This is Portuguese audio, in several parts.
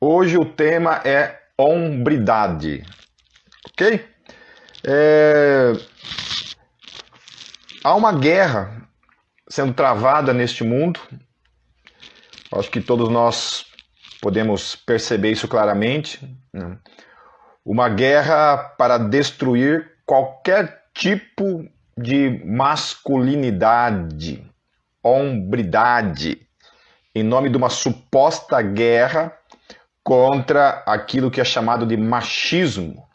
Hoje o tema é hombridade, ok? Há uma guerra sendo travada neste mundo. Acho que todos nós podemos perceber isso claramente, né? Uma guerra para destruir qualquer tipo de masculinidade, hombridade, em nome de uma suposta guerra contra aquilo que é chamado de machismo.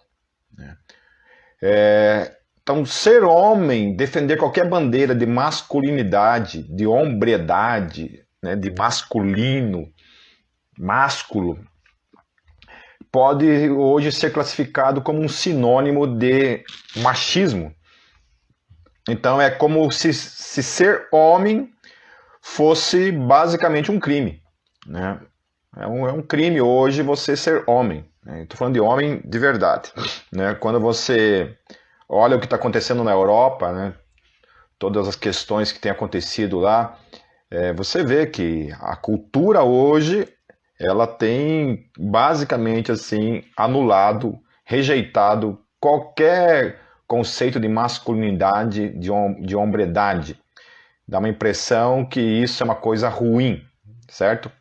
Então, ser homem, defender qualquer bandeira de masculinidade, de hombridade, né, de masculino, másculo, pode hoje ser classificado como um sinônimo de machismo. Então, é como se ser homem fosse basicamente um crime, né? É um crime hoje você ser homem. Estou falando de homem de verdade, né? Quando você olha o que está acontecendo na Europa, né? Todas as questões que têm acontecido lá, você vê que a cultura hoje ela tem basicamente assim anulado, rejeitado qualquer conceito de masculinidade, de hombridade. Dá uma impressão que isso é uma coisa ruim, certo?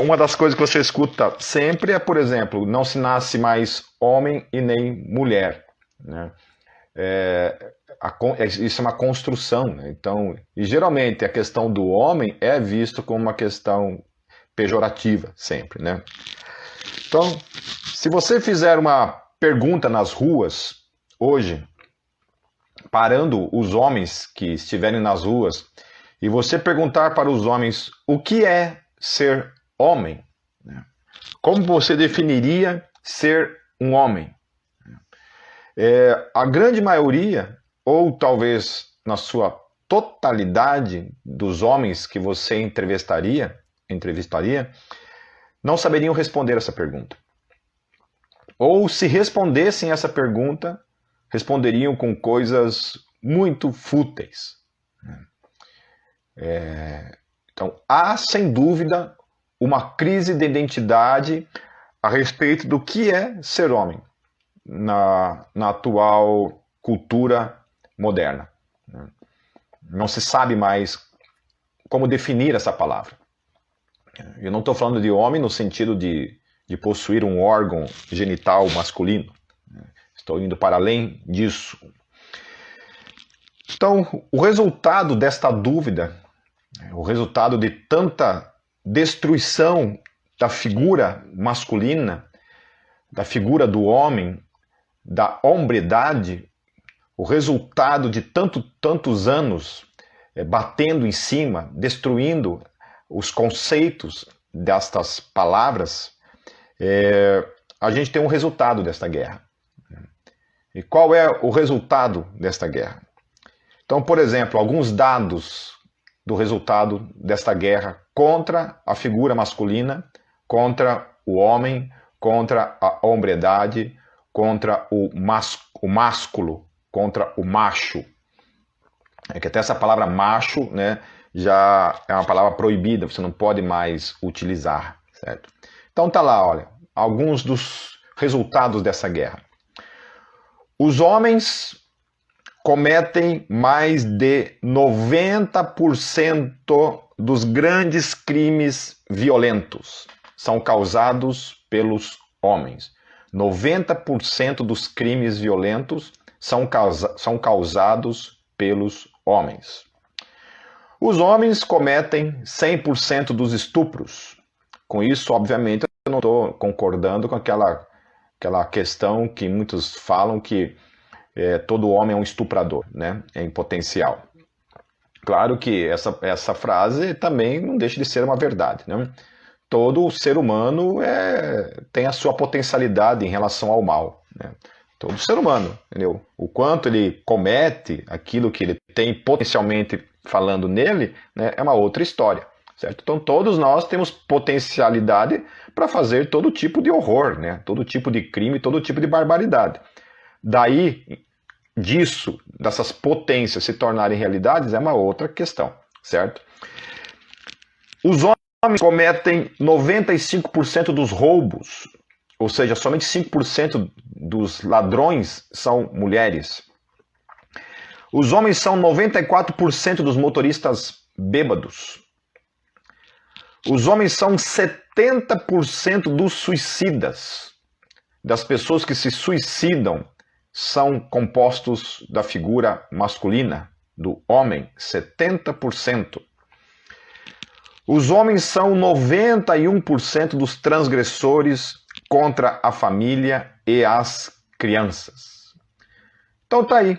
Uma das coisas que você escuta sempre é, por exemplo, não se nasce mais homem e nem mulher, né? Isso é uma construção, né? Então, e geralmente a questão do homem é visto como uma questão pejorativa sempre, né? Então, se você fizer uma pergunta nas ruas hoje, parando os homens que estiverem nas ruas, e você perguntar para os homens o que é ser homem, né? Como você definiria ser um homem? A grande maioria, ou talvez na sua totalidade dos homens que você entrevistaria, não saberiam responder essa pergunta. Ou se respondessem essa pergunta, responderiam com coisas muito fúteis. Então, há sem dúvida uma crise de identidade a respeito do que é ser homem na atual cultura moderna. Não se sabe mais como definir essa palavra. Eu não estou falando de homem no sentido de possuir um órgão genital masculino. Estou indo para além disso. Então, o resultado desta dúvida, o resultado de tanta destruição da figura masculina, da figura do homem, da hombridade, o resultado de tantos anos batendo em cima, destruindo os conceitos destas palavras, a gente tem um resultado desta guerra. E qual é o resultado desta guerra? Então, por exemplo, alguns dados do resultado desta guerra contra a figura masculina, contra o homem, contra a hombridade, contra o másculo, contra o macho. Que até essa palavra macho, né, já é uma palavra proibida, você não pode mais utilizar, certo? Então tá lá, olha, alguns dos resultados dessa guerra. Os homens cometem mais de 90% dos grandes crimes violentos são causados pelos homens. 90% dos crimes violentos são causados pelos homens. Os homens cometem 100% dos estupros. Com isso, obviamente, eu não estou concordando com aquela questão que muitos falam que todo homem é um estuprador, né? Em potencial. Claro que essa frase também não deixa de ser uma verdade, né? Todo ser humano tem a sua potencialidade em relação ao mal, né? Todo ser humano, entendeu? O quanto ele comete aquilo que ele tem potencialmente falando nele, né, é uma outra história, certo? Então todos nós temos potencialidade para fazer todo tipo de horror, né? Todo tipo de crime, todo tipo de barbaridade. Daí, dessas potências se tornarem realidades, é uma outra questão, certo? Os homens homens cometem 95% dos roubos, ou seja, somente 5% dos ladrões são mulheres. Os homens são 94% dos motoristas bêbados. Os homens são 70% dos suicidas. Das pessoas que se suicidam são compostos da figura masculina, do homem, 70%. Os homens são 91% dos transgressores contra a família e as crianças. Então tá aí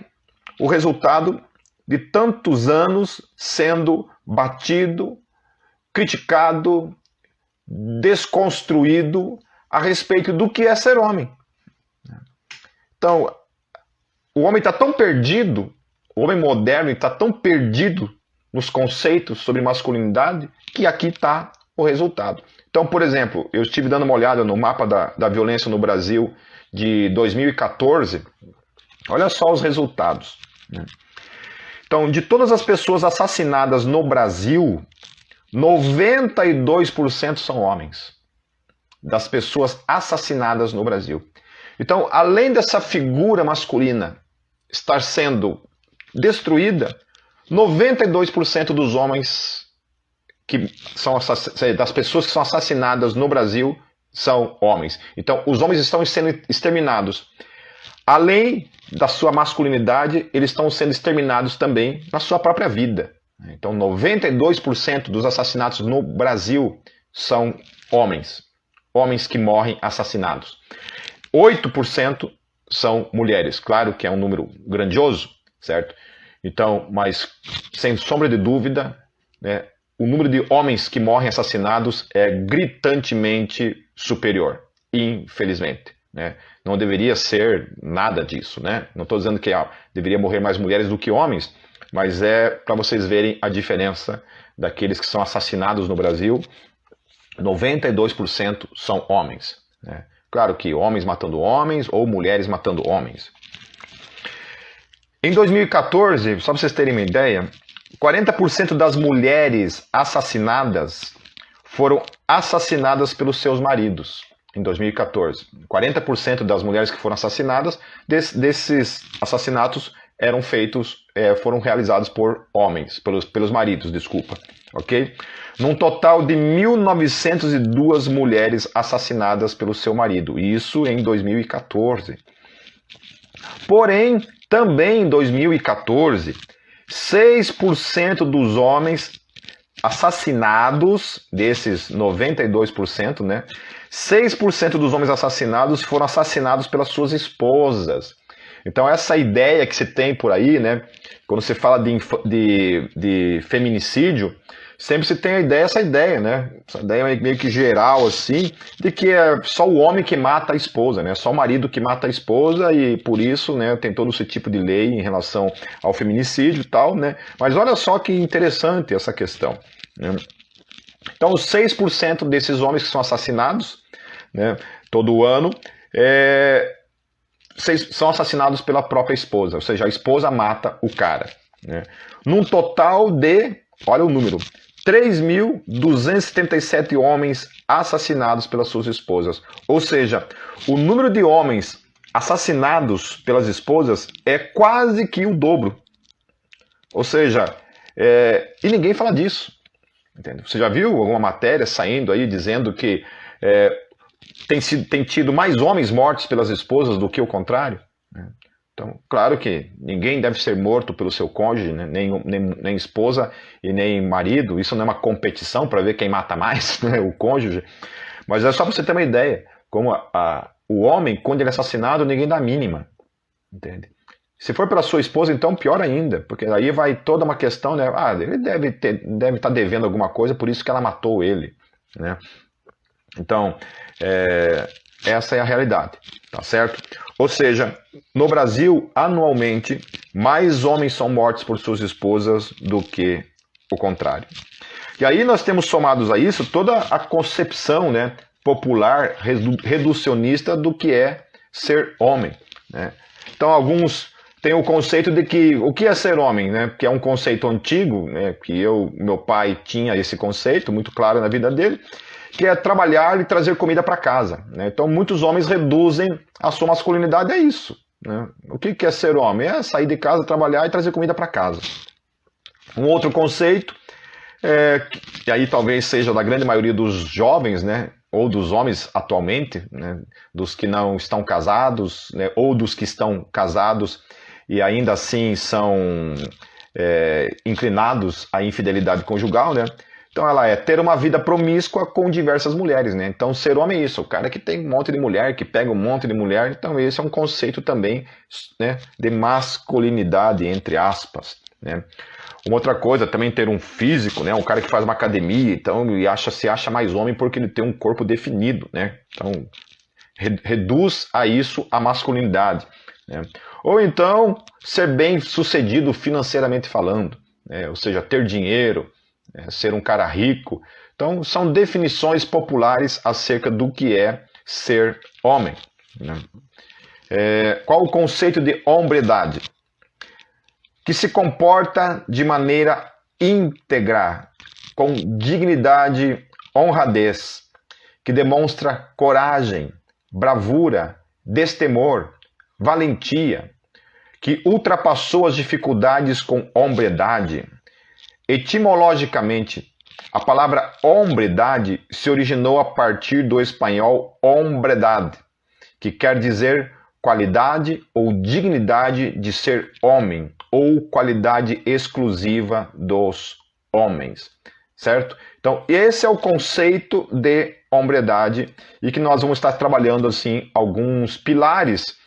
o resultado de tantos anos sendo batido, criticado, desconstruído a respeito do que é ser homem. Então, o homem está tão perdido, o homem moderno está tão perdido nos conceitos sobre masculinidade, que aqui está o resultado. Então, por exemplo, eu estive dando uma olhada no mapa da violência no Brasil de 2014, olha só os resultados. Então, de todas as pessoas assassinadas no Brasil, 92% são homens. Das pessoas assassinadas no Brasil. Então, além dessa figura masculina estar sendo destruída, 92% dos homens das pessoas que são assassinadas no Brasil são homens. Então, os homens estão sendo exterminados. Além da sua masculinidade, eles estão sendo exterminados também na sua própria vida. Então, 92% dos assassinatos no Brasil são homens. Homens que morrem assassinados. 8% são mulheres. Claro que é um número grandioso, certo? Então, mas sem sombra de dúvida, né, o número de homens que morrem assassinados é gritantemente superior, infelizmente. Né? Não deveria ser nada disso. Né? Não estou dizendo que deveria morrer mais mulheres do que homens, mas é para vocês verem a diferença daqueles que são assassinados no Brasil. 92% são homens. Né? Claro que homens matando homens ou mulheres matando homens. Em 2014, só para vocês terem uma ideia, 40% das mulheres assassinadas foram assassinadas pelos seus maridos. Em 2014, 40% das mulheres que foram assassinadas, desses assassinatos foram realizados por homens, pelos maridos, desculpa, ok? Num total de 1.902 mulheres assassinadas pelo seu marido, isso em 2014. Porém, também em 2014, 6% dos homens assassinados, desses 92%, né? 6% dos homens assassinados foram assassinados pelas suas esposas. Então essa ideia que se tem por aí, né? Quando se fala de feminicídio, sempre se tem essa ideia, né? Essa ideia meio que geral, assim, de que é só o homem que mata a esposa, né? Só o marido que mata a esposa e por isso, né, tem todo esse tipo de lei em relação ao feminicídio e tal, né? Mas olha só que interessante essa questão, né? Então, os 6% desses homens que são assassinados, né, todo ano, são assassinados pela própria esposa, ou seja, a esposa mata o cara. Né? Num total de, olha o número, 3.277 homens assassinados pelas suas esposas. Ou seja, o número de homens assassinados pelas esposas é quase que o dobro. Ou seja, e ninguém fala disso. Entende? Você já viu alguma matéria saindo aí dizendo que tem tido mais homens mortos pelas esposas do que o contrário? Então, claro que ninguém deve ser morto pelo seu cônjuge, né? nem esposa e nem marido. Isso não é uma competição para ver quem mata mais, né? O cônjuge. Mas é só para você ter uma ideia. Como o homem, quando ele é assassinado, ninguém dá a mínima. Entende? Se for pela sua esposa, então pior ainda. Porque aí vai toda uma questão, né? Ele deve estar devendo alguma coisa, por isso que ela matou ele. Né? Então, essa é a realidade. Tá certo? Ou seja, no Brasil, anualmente, mais homens são mortos por suas esposas do que o contrário. E aí nós temos somados a isso toda a concepção, né, popular, reducionista do que é ser homem. Né? Então alguns tem o conceito de que o que é ser homem, né? Que é um conceito antigo, né? Que meu pai tinha esse conceito muito claro na vida dele, que é trabalhar e trazer comida para casa, né? Então muitos homens reduzem a sua masculinidade a isso, né? O que é ser homem? É sair de casa, trabalhar e trazer comida para casa. Um outro conceito, e aí talvez seja da grande maioria dos jovens, né? Ou dos homens atualmente, né? Dos que não estão casados, né? Ou dos que estão casados e ainda assim são inclinados à infidelidade conjugal, né? Então ela é ter uma vida promíscua com diversas mulheres, né? Então ser homem é isso, o cara que tem um monte de mulher, que pega um monte de mulher, então esse é um conceito também, né, de masculinidade, entre aspas, né? Uma outra coisa, também ter um físico, né? Um cara que faz uma academia, então ele se acha mais homem porque ele tem um corpo definido, né? Então reduz a isso a masculinidade, né? Ou então ser bem sucedido financeiramente falando, né? Ou seja, ter dinheiro, ser um cara rico. Então são definições populares acerca do que é ser homem, né? Qual o conceito de hombridade? Que se comporta de maneira íntegra, com dignidade, honradez, que demonstra coragem, bravura, destemor, valentia, que ultrapassou as dificuldades com hombridade. Etimologicamente, a palavra hombridade se originou a partir do espanhol hombredad, que quer dizer qualidade ou dignidade de ser homem, ou qualidade exclusiva dos homens, certo? Então, esse é o conceito de hombridade e que nós vamos estar trabalhando, assim, alguns pilares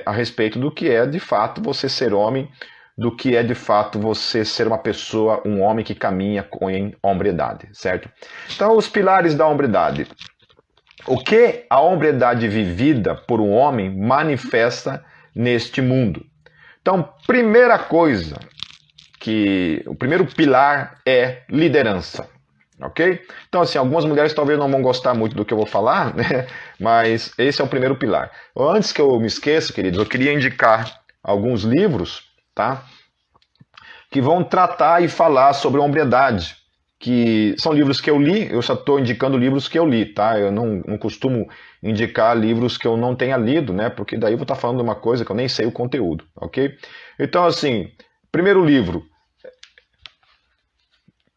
a respeito do que é, de fato, você ser homem, do que é, de fato, você ser uma pessoa, um homem que caminha em hombridade, certo? Então, os pilares da hombridade. O que a hombridade vivida por um homem manifesta neste mundo? Então, primeira coisa, o primeiro pilar é liderança, ok? Então, assim, algumas mulheres talvez não vão gostar muito do que eu vou falar, né? Mas esse é o primeiro pilar. Antes que eu me esqueça, queridos, eu queria indicar alguns livros, tá? Que vão tratar e falar sobre hombridade, que são livros que eu li, eu só estou indicando livros que eu li, tá? Eu não costumo indicar livros que eu não tenha lido, né? Porque daí eu vou estar falando de uma coisa que eu nem sei o conteúdo, ok? Então, assim, primeiro livro,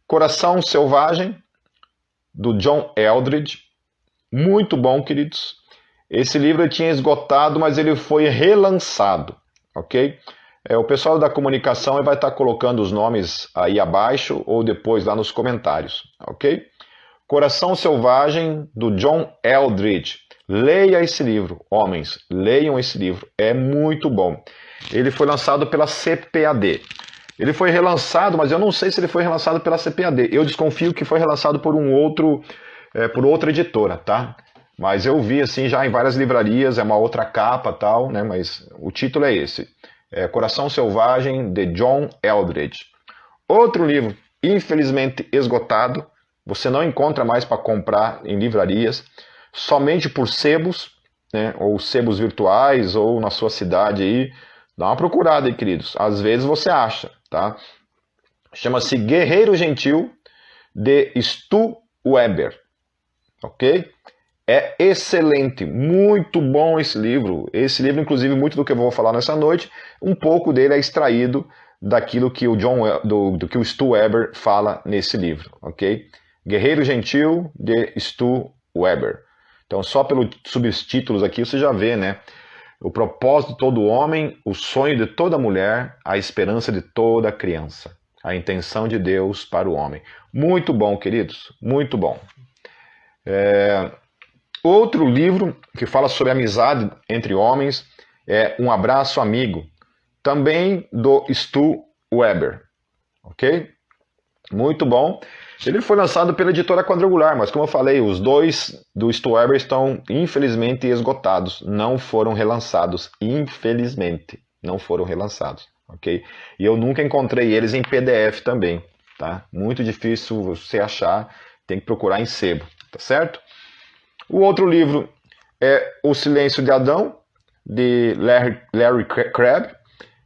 Coração Selvagem, do John Eldredge, muito bom, queridos. Esse livro eu tinha esgotado, mas ele foi relançado, ok? O pessoal da comunicação vai estar colocando os nomes aí abaixo ou depois lá nos comentários, ok? Coração Selvagem, do John Eldredge. Leia esse livro, homens, leiam esse livro, é muito bom. Ele foi lançado pela CPAD. Ele foi relançado, mas eu não sei se ele foi relançado pela CPAD. Eu desconfio que foi relançado por por outra editora, tá? Mas eu vi assim já em várias livrarias, é uma outra capa tal, né? Mas o título é esse. Coração Selvagem, de John Eldredge. Outro livro, infelizmente esgotado, você não encontra mais para comprar em livrarias, somente por sebos, né, ou sebos virtuais, ou na sua cidade aí. Dá uma procurada aí, queridos. Às vezes você acha, tá? Chama-se Guerreiro Gentil, de Stu Weber, ok? É excelente, muito bom esse livro. Esse livro, inclusive, muito do que eu vou falar nessa noite, um pouco dele é extraído daquilo que do que o Stu Weber fala nesse livro, ok? Guerreiro Gentil, de Stu Weber. Então, só pelos subtítulos aqui você já vê, né? O propósito de todo homem, o sonho de toda mulher, a esperança de toda criança. A intenção de Deus para o homem. Muito bom, queridos, muito bom. Outro livro que fala sobre amizade entre homens é Um Abraço Amigo, também do Stu Weber, ok? Muito bom. Ele foi lançado pela editora Quadrangular, mas como eu falei, os dois do Stu Weber estão infelizmente esgotados, não foram relançados, infelizmente, não foram relançados, ok? E eu nunca encontrei eles em PDF também, tá? Muito difícil você achar, tem que procurar em sebo, tá certo? O outro livro é O Silêncio de Adão, de Larry Crabb.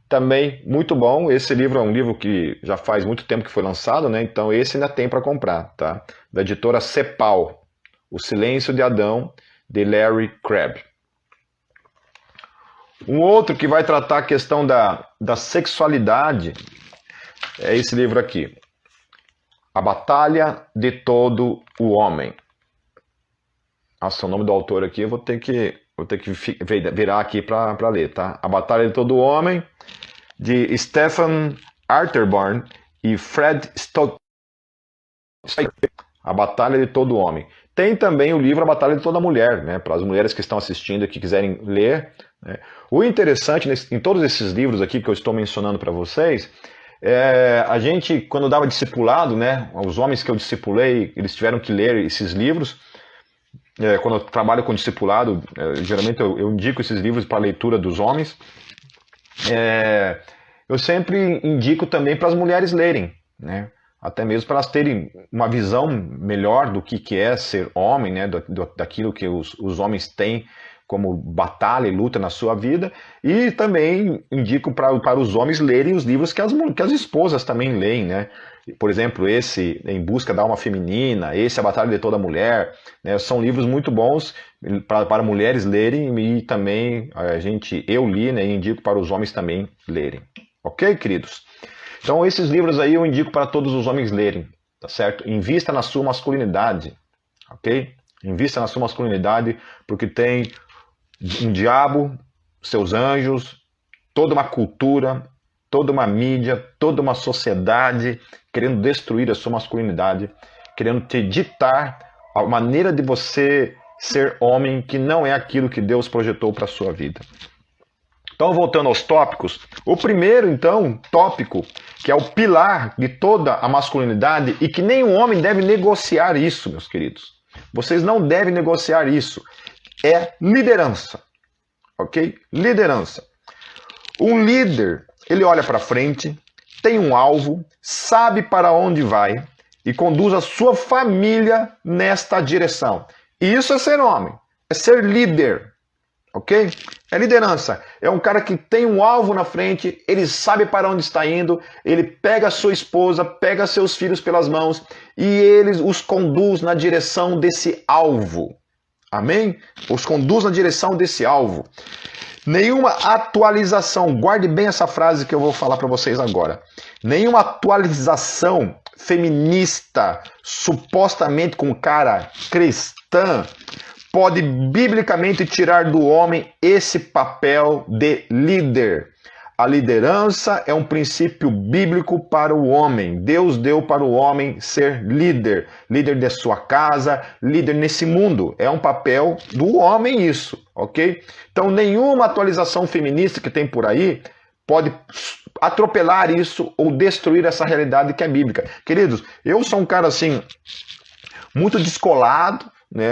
também muito bom. Esse livro é um livro que já faz muito tempo que foi lançado, né? Então esse ainda tem para comprar, tá? Da editora Cepal, O Silêncio de Adão, de Larry Crabb. Um outro que vai tratar a questão da sexualidade é esse livro aqui, A Batalha de Todo o Homem. Nossa, o nome do autor aqui eu vou ter que virar aqui para ler, tá? A Batalha de Todo o Homem, de Stephen Arterburn e Fred Stott. A Batalha de Todo o Homem. Tem também o livro A Batalha de Toda Mulher, né? Para as mulheres que estão assistindo e que quiserem ler, né? O interessante em todos esses livros aqui que eu estou mencionando para vocês, a gente, quando dava discipulado, né? Os homens que eu discipulei, eles tiveram que ler esses livros. Quando eu trabalho com discipulado, geralmente eu indico esses livros para a leitura dos homens. Eu sempre indico também para as mulheres lerem, né? Até mesmo para elas terem uma visão melhor do que é ser homem, né? Daquilo que os homens têm como batalha e luta na sua vida. E também indico para os homens lerem os livros que as esposas também leem, né? Por exemplo, esse Em Busca da Alma Feminina, esse A Batalha de Toda Mulher, né? São livros muito bons para mulheres lerem e também eu li, né? E indico para os homens também lerem. Ok, queridos? Então esses livros aí eu indico para todos os homens lerem, tá certo? Invista na sua masculinidade, ok? Invista na sua masculinidade, porque tem um diabo, seus anjos, toda uma cultura, toda uma mídia, toda uma sociedade querendo destruir a sua masculinidade, querendo te ditar a maneira de você ser homem, que não é aquilo que Deus projetou para a sua vida. Então, voltando aos tópicos, o primeiro, então, tópico, que é o pilar de toda a masculinidade e que nenhum homem deve negociar isso, meus queridos. Vocês não devem negociar isso. É liderança, ok? Liderança. Um líder, ele olha para frente, tem um alvo, sabe para onde vai e conduz a sua família nesta direção. E isso é ser homem, é ser líder, ok? É liderança. É um cara que tem um alvo na frente, ele sabe para onde está indo, ele pega a sua esposa, pega seus filhos pelas mãos e ele os conduz na direção desse alvo. Amém? Os conduz na direção desse alvo. Nenhuma atualização, guarde bem essa frase que eu vou falar para vocês agora. Nenhuma atualização feminista, supostamente com cara cristã, pode biblicamente tirar do homem esse papel de líder. A liderança é um princípio bíblico para o homem. Deus deu para o homem ser líder. Líder de sua casa, líder nesse mundo. É um papel do homem isso, ok? Então nenhuma atualização feminista que tem por aí pode atropelar isso ou destruir essa realidade que é bíblica. Queridos, eu sou um cara assim, muito descolado, né?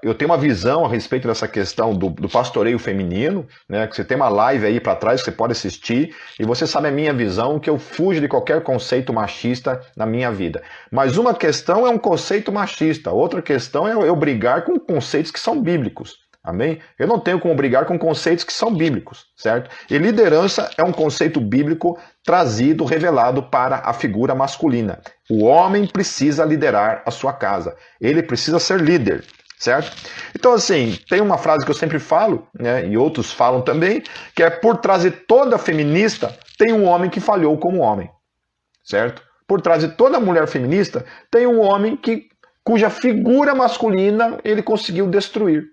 Eu tenho uma visão a respeito dessa questão do pastoreio feminino, né? Que você tem uma live aí para trás que você pode assistir e você sabe a minha visão, que eu fujo de qualquer conceito machista na minha vida. Mas uma questão é um conceito machista, outra questão é eu brigar com conceitos que são bíblicos. Amém? Eu não tenho como brigar com conceitos que são bíblicos, certo? E liderança é um conceito bíblico trazido, revelado para a figura masculina. O homem precisa liderar a sua casa. Ele precisa ser líder, certo? Então, assim, tem uma frase que eu sempre falo, né, e outros falam também, que é: por trás de toda feminista tem um homem que falhou como homem, certo? Por trás de toda mulher feminista tem um homem cuja figura masculina ele conseguiu destruir.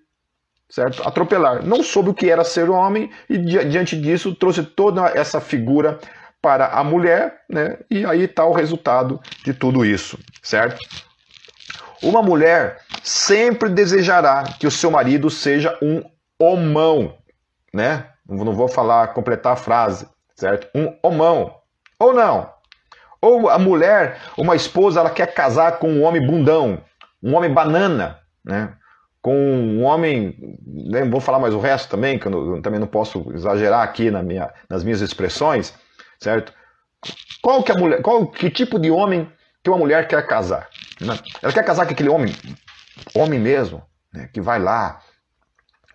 Certo? Atropelar. Não soube o que era ser homem e diante disso trouxe toda essa figura para a mulher, né? E aí está o resultado de tudo isso, certo? Uma mulher sempre desejará que o seu marido seja um homão, né? Não vou completar a frase, certo? Um homão. Ou não. Ou a mulher, uma esposa, ela quer casar com um homem bundão, um homem banana, né? Com um homem, né, vou falar mais o resto também, que eu também não posso exagerar aqui nas minhas expressões, certo? Que tipo de homem que uma mulher quer casar? Né? Ela quer casar com aquele homem mesmo, né, que vai lá,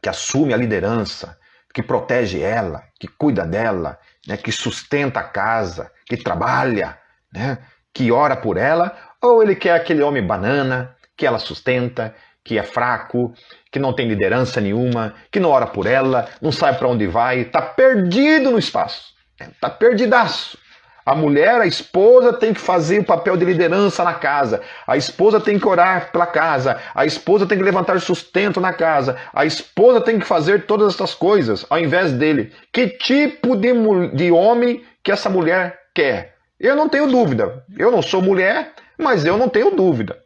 que assume a liderança, que protege ela, que cuida dela, né, que sustenta a casa, que trabalha, né, que ora por ela, ou ele quer aquele homem banana, que ela sustenta, que é fraco, que não tem liderança nenhuma, que não ora por ela, não sabe para onde vai, está perdido no espaço, está perdidaço. A mulher, a esposa, tem que fazer o papel de liderança na casa. A esposa tem que orar pela casa. A esposa tem que levantar sustento na casa. A esposa tem que fazer todas essas coisas ao invés dele. Que tipo de homem que essa mulher quer? Eu não tenho dúvida. Eu não sou mulher, mas eu não tenho dúvida.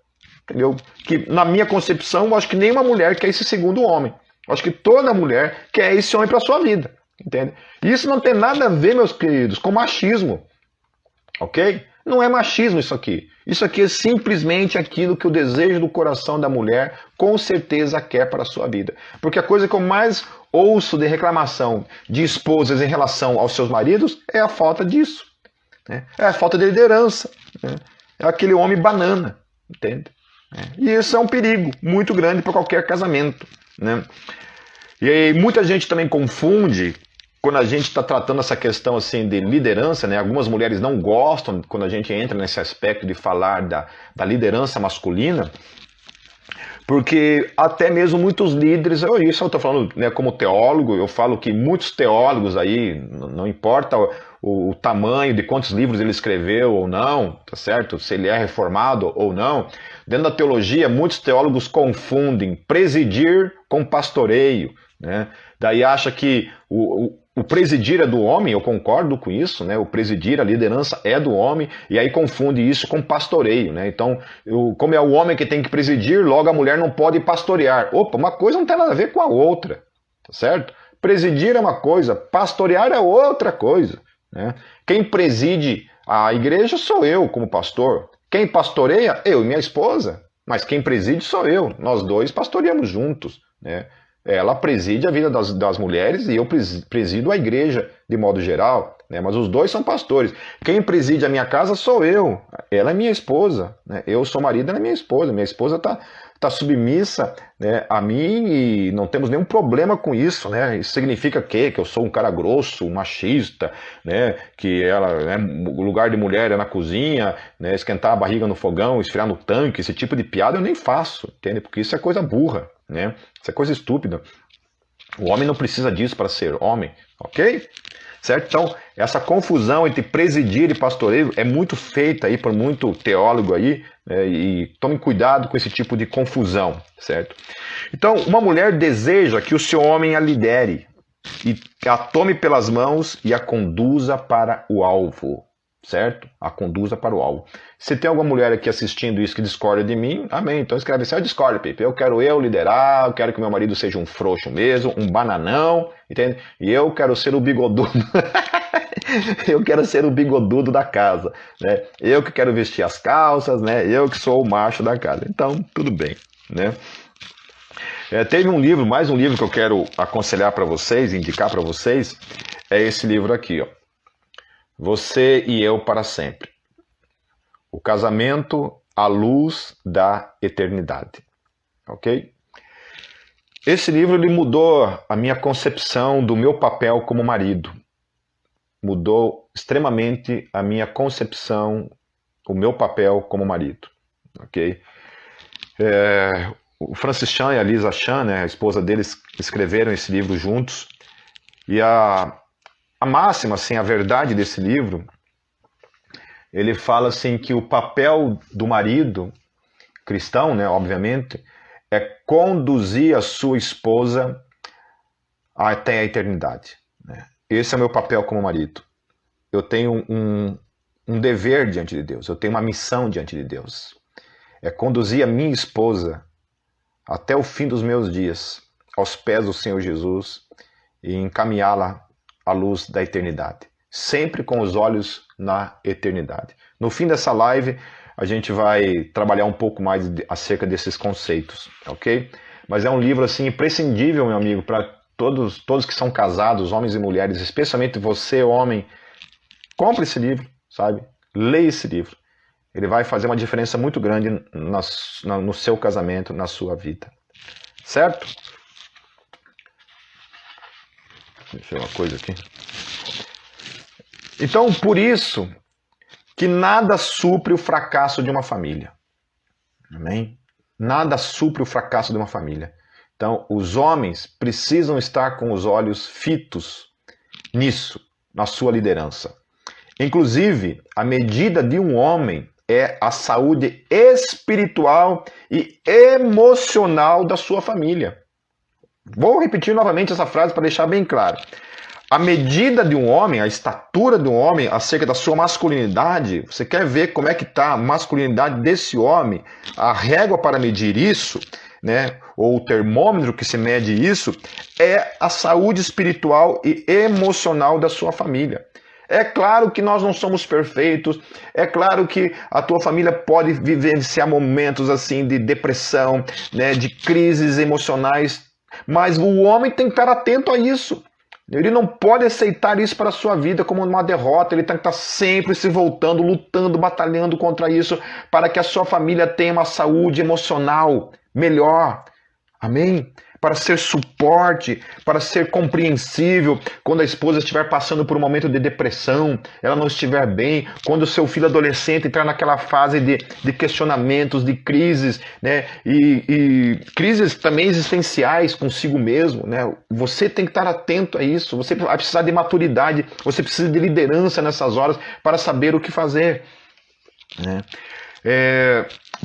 Entendeu? Que na minha concepção, eu acho que nenhuma mulher quer esse segundo homem. Eu acho que toda mulher quer esse homem para sua vida. Entende? E isso não tem nada a ver, meus queridos, com machismo. Ok? Não é machismo isso aqui. Isso aqui é simplesmente aquilo que o desejo do coração da mulher com certeza quer para a sua vida. Porque a coisa que eu mais ouço de reclamação de esposas em relação aos seus maridos é a falta disso. Né? É a falta de liderança. Né? É aquele homem banana. Entende? E isso é um perigo muito grande para qualquer casamento. Né? E aí, muita gente também confunde quando a gente está tratando essa questão assim de liderança, né? Algumas mulheres não gostam quando a gente entra nesse aspecto de falar da liderança masculina, porque até mesmo muitos líderes, isso eu estou falando, né, como teólogo, eu falo que muitos teólogos aí, não importa o tamanho de quantos livros ele escreveu ou não, tá certo? Se ele é reformado ou não, dentro da teologia, muitos teólogos confundem presidir com pastoreio, né? Daí acha que o presidir é do homem, eu concordo com isso, né? O presidir, a liderança é do homem, e aí confunde isso com pastoreio, né? Então, como é o homem que tem que presidir, logo a mulher não pode pastorear. Opa, uma coisa não tem nada a ver com a outra, tá certo? Presidir é uma coisa, pastorear é outra coisa, né? Quem preside a igreja sou eu, como pastor. Quem pastoreia? Eu e minha esposa. Mas quem preside sou eu. Nós dois pastoreamos juntos, né? Ela preside a vida das mulheres e eu presido a igreja de modo geral, né? Mas os dois são pastores. Quem preside a minha casa sou eu, ela é minha esposa, né? Eu sou marido, ela é minha esposa. Minha esposa tá submissa, né, a mim e não temos nenhum problema com isso, né? Isso significa que eu sou um cara grosso, um machista, né? Que ela, né, o lugar de mulher é na cozinha, né? Esquentar a barriga no fogão, esfriar no tanque, esse tipo de piada eu nem faço, entende? Porque isso é coisa burra, né? Isso é coisa estúpida. O homem não precisa disso para ser homem, ok? Certo? Então, essa confusão entre presidir e pastoreio é muito feita aí por muito teólogo aí, né? E tomem cuidado com esse tipo de confusão, certo? Então, uma mulher deseja que o seu homem a lidere e a tome pelas mãos e a conduza para o alvo, certo? A conduza para o alvo. Se tem alguma mulher aqui assistindo isso que discorda de mim, amém. Então escreve assim, eu discordo, Pepe. Eu quero liderar, eu quero que meu marido seja um frouxo mesmo, um bananão, entende? E eu quero ser o bigodudo. Eu quero ser o bigodudo da casa, né? Eu que quero vestir as calças, né? Eu que sou o macho da casa. Então, tudo bem, né? Teve um livro, mais um livro que eu quero aconselhar para vocês, indicar para vocês, é esse livro aqui, ó. Você e eu para sempre. O casamento à luz da eternidade. Ok? Esse livro ele mudou a minha concepção do meu papel como marido. Mudou extremamente a minha concepção, o meu papel como marido. Ok? O Francis Chan e a Lisa Chan, né, a esposa deles, escreveram esse livro juntos. E a máxima, assim, a verdade desse livro, ele fala assim que o papel do marido cristão, né, obviamente, é conduzir a sua esposa até a eternidade. Né? Esse é o meu papel como marido. Eu tenho um dever diante de Deus, eu tenho uma missão diante de Deus. É conduzir a minha esposa até o fim dos meus dias, aos pés do Senhor Jesus, e encaminhá-la à luz da eternidade. Sempre com os olhos na eternidade. No fim dessa live, a gente vai trabalhar um pouco mais acerca desses conceitos, ok? Mas é um livro assim imprescindível, meu amigo, para todos que são casados, homens e mulheres, especialmente você, homem. Compre esse livro, sabe? Leia esse livro. Ele vai fazer uma diferença muito grande no seu casamento, na sua vida. Certo? Deixa eu ver uma coisa aqui. Então, por isso que nada supre o fracasso de uma família. Amém? Nada supre o fracasso de uma família. Então, os homens precisam estar com os olhos fitos nisso, na sua liderança. Inclusive, a medida de um homem é a saúde espiritual e emocional da sua família. Vou repetir novamente essa frase para deixar bem claro. A medida de um homem, a estatura de um homem acerca da sua masculinidade, você quer ver como é que está a masculinidade desse homem, a régua para medir isso, né, ou o termômetro que se mede isso, é a saúde espiritual e emocional da sua família. É claro que nós não somos perfeitos, é claro que a tua família pode vivenciar momentos assim de depressão, né, de crises emocionais, mas o homem tem que estar atento a isso. Ele não pode aceitar isso para a sua vida como uma derrota, ele tem que estar sempre se voltando, lutando, batalhando contra isso, para que a sua família tenha uma saúde emocional melhor. Amém? Para ser suporte, para ser compreensível quando a esposa estiver passando por um momento de depressão, ela não estiver bem, quando o seu filho adolescente entrar naquela fase de questionamentos, de crises, né? E crises também existenciais consigo mesmo, né? Você tem que estar atento a isso, você vai precisar de maturidade, você precisa de liderança nessas horas para saber o que fazer, né?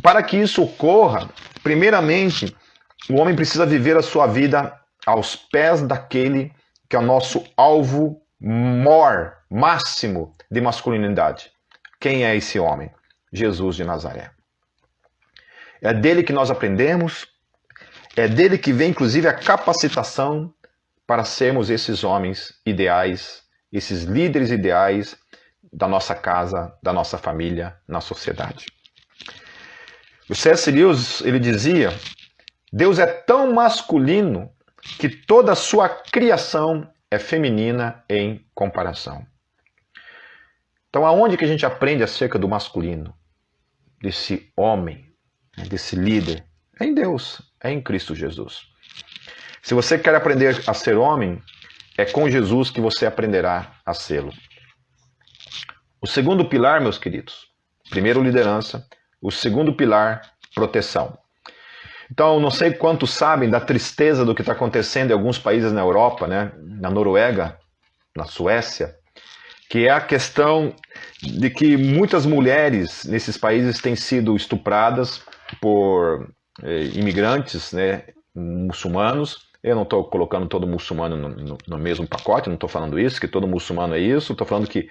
Para que isso ocorra, primeiramente, o homem precisa viver a sua vida aos pés daquele que é o nosso alvo máximo de masculinidade. Quem é esse homem? Jesus de Nazaré. É dele que nós aprendemos, é dele que vem inclusive a capacitação para sermos esses homens ideais, esses líderes ideais da nossa casa, da nossa família, na sociedade. O C.S. Lewis, ele dizia: Deus é tão masculino que toda a sua criação é feminina em comparação. Então, aonde que a gente aprende acerca do masculino? Desse homem, desse líder? É em Deus, é em Cristo Jesus. Se você quer aprender a ser homem, é com Jesus que você aprenderá a sê-lo. O segundo pilar, meus queridos, primeiro liderança, o segundo pilar, proteção. Então, não sei quantos sabem da tristeza do que está acontecendo em alguns países na Europa, né? Na Noruega, na Suécia, que é a questão de que muitas mulheres nesses países têm sido estupradas por imigrantes, né, muçulmanos. Eu não estou colocando todo muçulmano no mesmo pacote, não estou falando isso, que todo muçulmano é isso. Estou falando que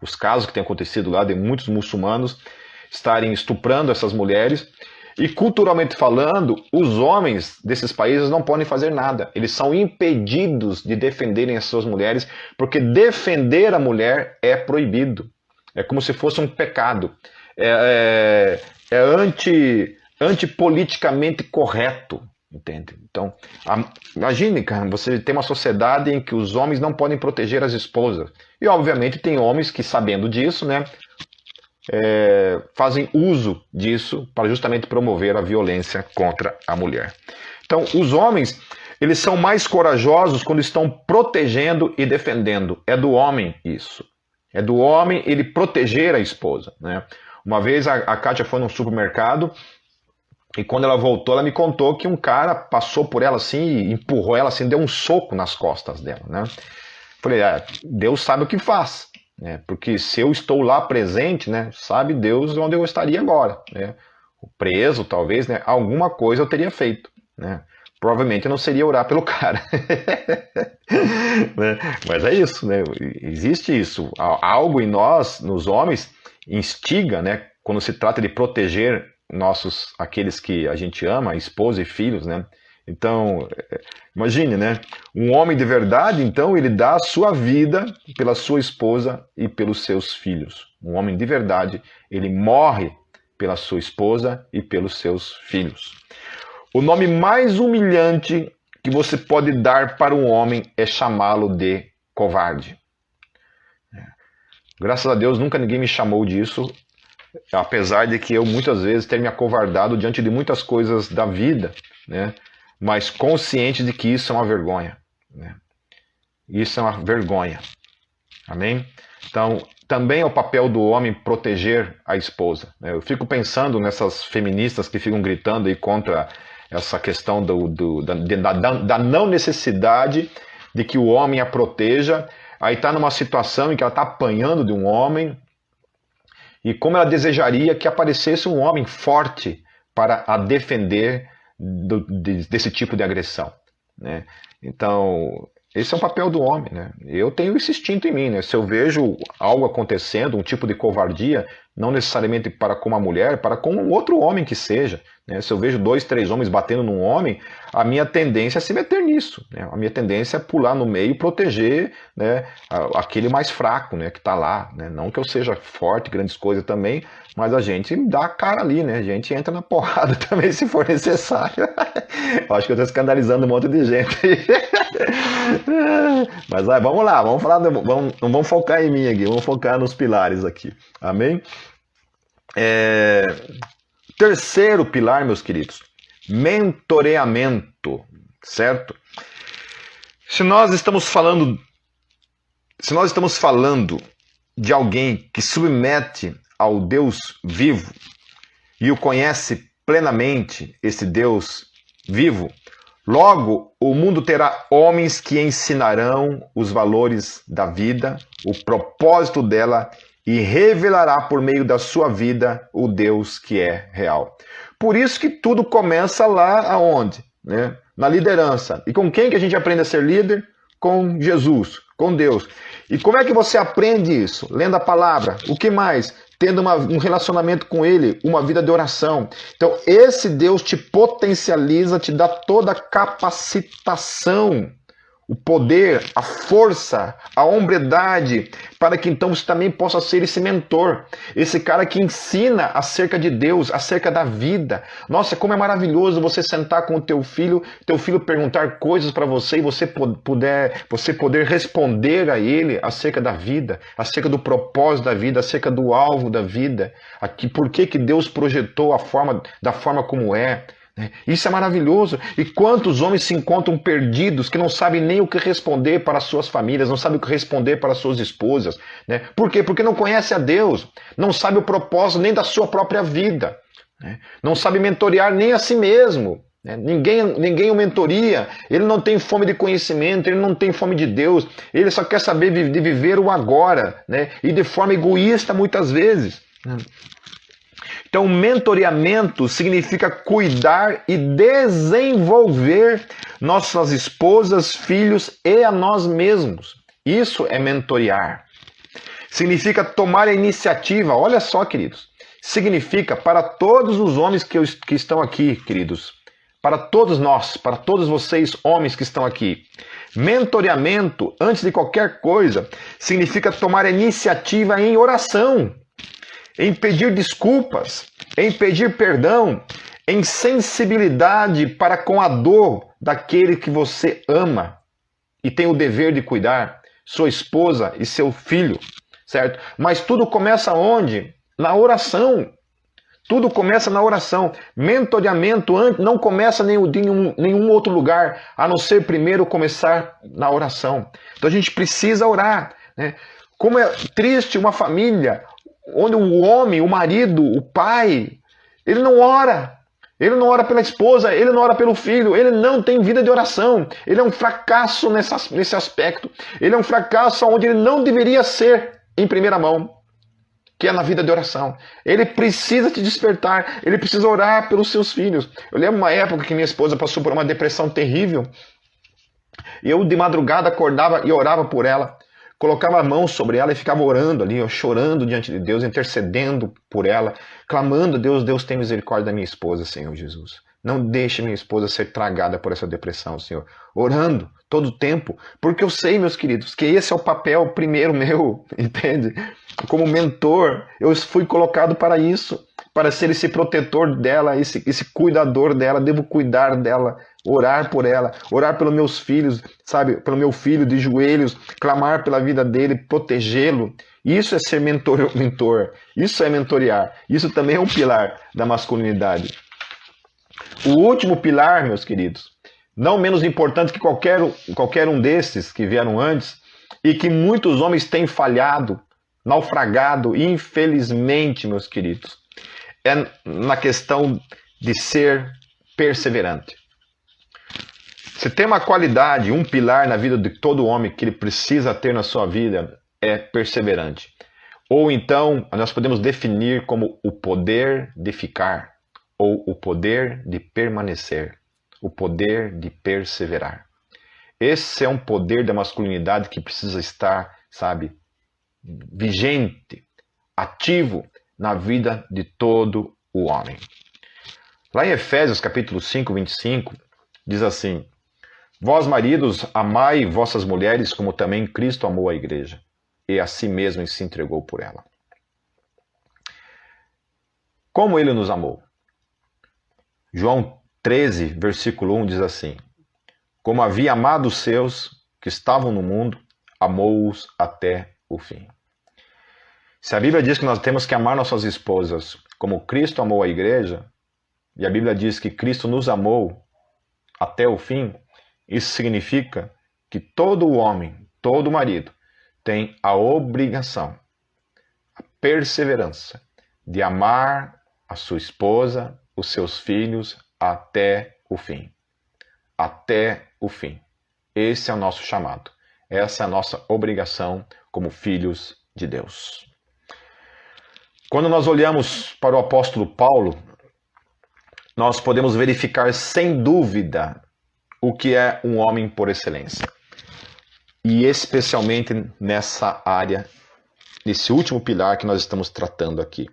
os casos que têm acontecido lá de muitos muçulmanos estarem estuprando essas mulheres. E culturalmente falando, os homens desses países não podem fazer nada. Eles são impedidos de defenderem as suas mulheres, porque defender a mulher é proibido. É como se fosse um pecado. É antipoliticamente correto, entende? Então, imagine, cara, você tem uma sociedade em que os homens não podem proteger as esposas. E, obviamente, tem homens que, sabendo disso, né, fazem uso disso para justamente promover a violência contra a mulher. Então, os homens, eles são mais corajosos quando estão protegendo e defendendo. É do homem isso. É do homem ele proteger a esposa, né? Uma vez a Kátia foi num supermercado e quando ela voltou, ela me contou que um cara passou por ela assim, empurrou ela assim, deu um soco nas costas dela, né? Falei, Deus sabe o que faz. Porque se eu estou lá presente, né, sabe Deus onde eu estaria agora, né? Preso, talvez, né, alguma coisa eu teria feito, né? Provavelmente eu não seria orar pelo cara. Né? Mas é isso, né? Existe isso. Algo em nós, nos homens, instiga, né, quando se trata de proteger aqueles que a gente ama, esposa e filhos, né? Então, imagine, né? Um homem de verdade, então, ele dá a sua vida pela sua esposa e pelos seus filhos. Um homem de verdade, ele morre pela sua esposa e pelos seus filhos. O nome mais humilhante que você pode dar para um homem é chamá-lo de covarde. Graças a Deus, nunca ninguém me chamou disso, apesar de que eu muitas vezes ter me acovardado diante de muitas coisas da vida, né? Mas consciente de que isso é uma vergonha, né? Isso é uma vergonha. Amém? Então, também é o papel do homem proteger a esposa. Eu fico pensando nessas feministas que ficam gritando aí contra essa questão da não necessidade de que o homem a proteja. Aí está numa situação em que ela está apanhando de um homem, e como ela desejaria que aparecesse um homem forte para a defender desse tipo de agressão, né? Então, esse é o papel do homem, né? Eu tenho esse instinto em mim, né? Se eu vejo algo acontecendo, um tipo de covardia, não necessariamente para com uma mulher, para com um outro homem que seja, né? Se eu vejo 2, 3 homens batendo num homem, a minha tendência é se meter nisso, né? A minha tendência é pular no meio e proteger, né, aquele mais fraco, né, que está lá, né? Não que eu seja forte, grandes coisas também, mas a gente dá a cara ali, né? A gente entra na porrada também se for necessário. Eu acho que eu estou escandalizando um monte de gente. Mas vamos lá, vamos falar, não vamos focar em mim aqui, vamos focar nos pilares aqui. Amém? Terceiro pilar, meus queridos, mentoreamento, certo? Se nós estamos falando de alguém que submete ao Deus vivo e o conhece plenamente, esse Deus vivo, logo o mundo terá homens que ensinarão os valores da vida, o propósito dela, e revelará por meio da sua vida o Deus que é real. Por isso que tudo começa lá aonde? Né? Na liderança. E com quem que a gente aprende a ser líder? Com Jesus, com Deus. E como é que você aprende isso? Lendo a palavra. O que mais? Tendo um relacionamento com Ele, uma vida de oração. Então, esse Deus te potencializa, te dá toda a capacitação, o poder, a força, a hombridade, para que então você também possa ser esse mentor, esse cara que ensina acerca de Deus, acerca da vida. Nossa, como é maravilhoso você sentar com o teu filho perguntar coisas para você e você poder responder a ele acerca da vida, acerca do propósito da vida, acerca do alvo da vida, por que Deus projetou da forma como é. Isso é maravilhoso. E quantos homens se encontram perdidos, que não sabem nem o que responder para as suas famílias, não sabem o que responder para as suas esposas, né? Por quê? Porque não conhece a Deus, não sabe o propósito nem da sua própria vida, né? Não sabe mentorear nem a si mesmo, né? Ninguém o mentoria, ele não tem fome de conhecimento, ele não tem fome de Deus, ele só quer saber de viver o agora, né? E de forma egoísta muitas vezes, né? Então, mentoreamento significa cuidar e desenvolver nossas esposas, filhos e a nós mesmos. Isso é mentorear. Significa tomar a iniciativa. Olha só, queridos. Significa para todos os homens que estão aqui, queridos. Para todos nós, para todos vocês, homens que estão aqui. Mentoreamento, antes de qualquer coisa, significa tomar a iniciativa em oração, em pedir desculpas, em pedir perdão, em sensibilidade para com a dor daquele que você ama e tem o dever de cuidar, sua esposa e seu filho, certo? Mas tudo começa onde? Na oração. Tudo começa na oração. Mentoreamento não começa em nenhum outro lugar, a não ser primeiro começar na oração. Então a gente precisa orar, né? Como é triste uma família onde o homem, o marido, o pai, ele não ora. Ele não ora pela esposa, ele não ora pelo filho, ele não tem vida de oração. Ele é um fracasso nesse aspecto. Ele é um fracasso onde ele não deveria ser em primeira mão, que é na vida de oração. Ele precisa te despertar, ele precisa orar pelos seus filhos. Eu lembro uma época que minha esposa passou por uma depressão terrível. E eu de madrugada acordava e orava por ela. Colocava a mão sobre ela e ficava orando ali, chorando diante de Deus, intercedendo por ela, clamando a Deus, Deus tem misericórdia da minha esposa, Senhor Jesus. Não deixe minha esposa ser tragada por essa depressão, Senhor. Orando todo o tempo, porque eu sei, meus queridos, que esse é o papel primeiro meu, entende? Como mentor, eu fui colocado para isso, para ser esse protetor dela, esse cuidador dela, devo cuidar dela, orar por ela, orar pelos meus filhos, sabe, pelo meu filho de joelhos, clamar pela vida dele, protegê-lo. Isso é ser mentor, isso é mentorear, isso também é um pilar da masculinidade. O último pilar, meus queridos, não menos importante que qualquer um desses que vieram antes, e que muitos homens têm falhado, naufragado, infelizmente, meus queridos, é na questão de ser perseverante. Se tem uma qualidade, um pilar na vida de todo homem que ele precisa ter na sua vida, é perseverante. Ou então, nós podemos definir como o poder de ficar, ou o poder de permanecer, o poder de perseverar. Esse é um poder da masculinidade que precisa estar, sabe, vigente, ativo na vida de todo o homem. Lá em Efésios capítulo 5, 25, diz assim: Vós, maridos, amai vossas mulheres como também Cristo amou a igreja, e a si mesmo se entregou por ela. Como ele nos amou? João 13, versículo 1 diz assim: Como havia amado os seus que estavam no mundo, amou-os até o fim. Se a Bíblia diz que nós temos que amar nossas esposas como Cristo amou a igreja, e a Bíblia diz que Cristo nos amou até o fim, isso significa que todo homem, todo marido, tem a obrigação, a perseverança de amar a sua esposa, os seus filhos até o fim. Até o fim. Esse é o nosso chamado. Essa é a nossa obrigação como filhos de Deus. Quando nós olhamos para o apóstolo Paulo, nós podemos verificar sem dúvida o que é um homem por excelência. E especialmente nessa área, nesse último pilar que nós estamos tratando aqui.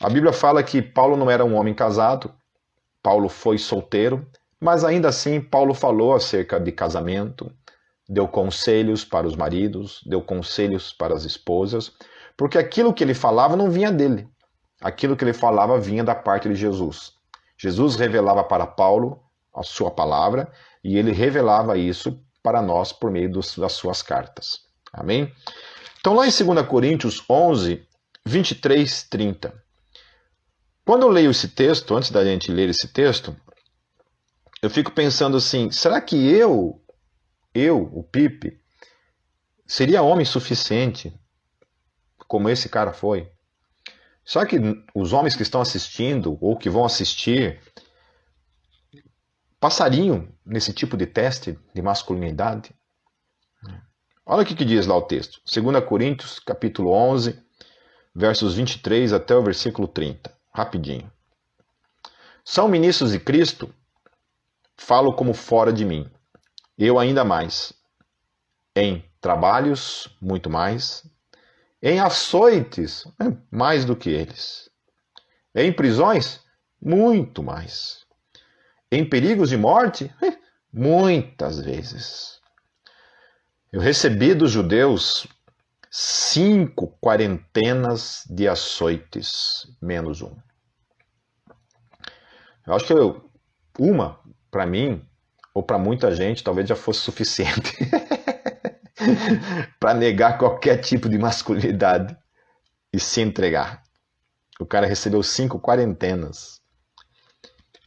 A Bíblia fala que Paulo não era um homem casado, Paulo foi solteiro, mas ainda assim Paulo falou acerca de casamento, deu conselhos para os maridos, deu conselhos para as esposas, porque aquilo que ele falava não vinha dele. Aquilo que ele falava vinha da parte de Jesus. Jesus revelava para Paulo a sua palavra, e ele revelava isso para nós por meio das suas cartas. Amém? Então lá em 2 Coríntios 11, 23, 30. Quando eu leio esse texto, antes da gente ler esse texto, eu fico pensando assim, será que eu, o Pipe, seria homem suficiente como esse cara foi? Será que os homens que estão assistindo ou que vão assistir passariam nesse tipo de teste de masculinidade? Olha o que diz lá o texto. 2 Coríntios, capítulo 11, versos 23 até o versículo 30. Rapidinho. São ministros de Cristo? Falo como fora de mim. Eu ainda mais. Em trabalhos, muito mais. Em açoites, mais do que eles. Em prisões, muito mais. Em perigos de morte, muitas vezes. Eu recebi dos judeus 5 quarentenas de açoites, menos um. Eu acho que uma, para mim, ou para muita gente, talvez já fosse suficiente para negar qualquer tipo de masculinidade e se entregar. O cara recebeu 5 quarentenas.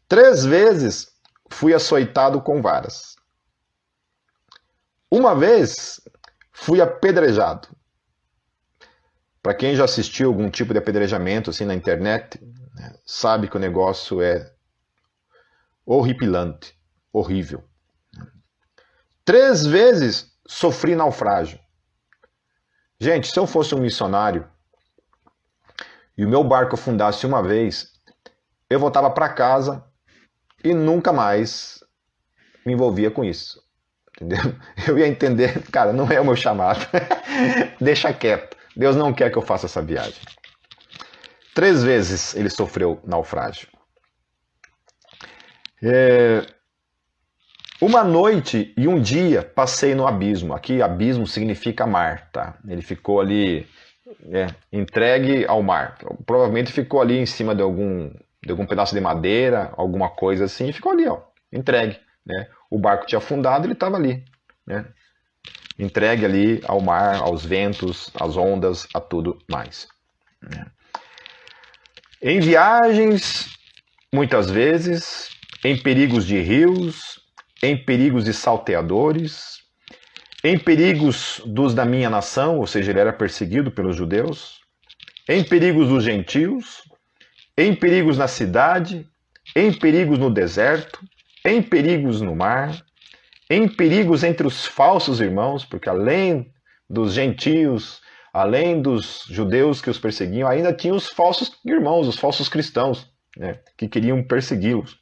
3 vezes fui açoitado com varas. Uma vez fui apedrejado. Para quem já assistiu algum tipo de apedrejamento assim na internet, sabe que o negócio é horripilante, horrível. 3 vezes sofri naufrágio. Gente, se eu fosse um missionário e o meu barco afundasse uma vez, eu voltava para casa e nunca mais me envolvia com isso. Entendeu? Eu ia entender, cara, não é o meu chamado. Deixa quieto. Deus não quer que eu faça essa viagem. 3 vezes ele sofreu naufrágio. Uma noite e um dia passei no abismo. Aqui abismo significa mar, tá? Ele ficou ali entregue ao mar. Provavelmente ficou ali em cima de algum pedaço de madeira, alguma coisa assim, e ficou ali, ó, entregue. Né? O barco tinha afundado, ele estava ali, né? Entregue ali ao mar, aos ventos, às ondas, a tudo mais. Né? Em viagens, muitas vezes, em perigos de rios, em perigos de salteadores, em perigos dos da minha nação, ou seja, ele era perseguido pelos judeus, em perigos dos gentios, em perigos na cidade, em perigos no deserto, em perigos no mar, em perigos entre os falsos irmãos, porque além dos gentios, além dos judeus que os perseguiam, ainda tinha os falsos irmãos, os falsos cristãos, né, que queriam persegui-los.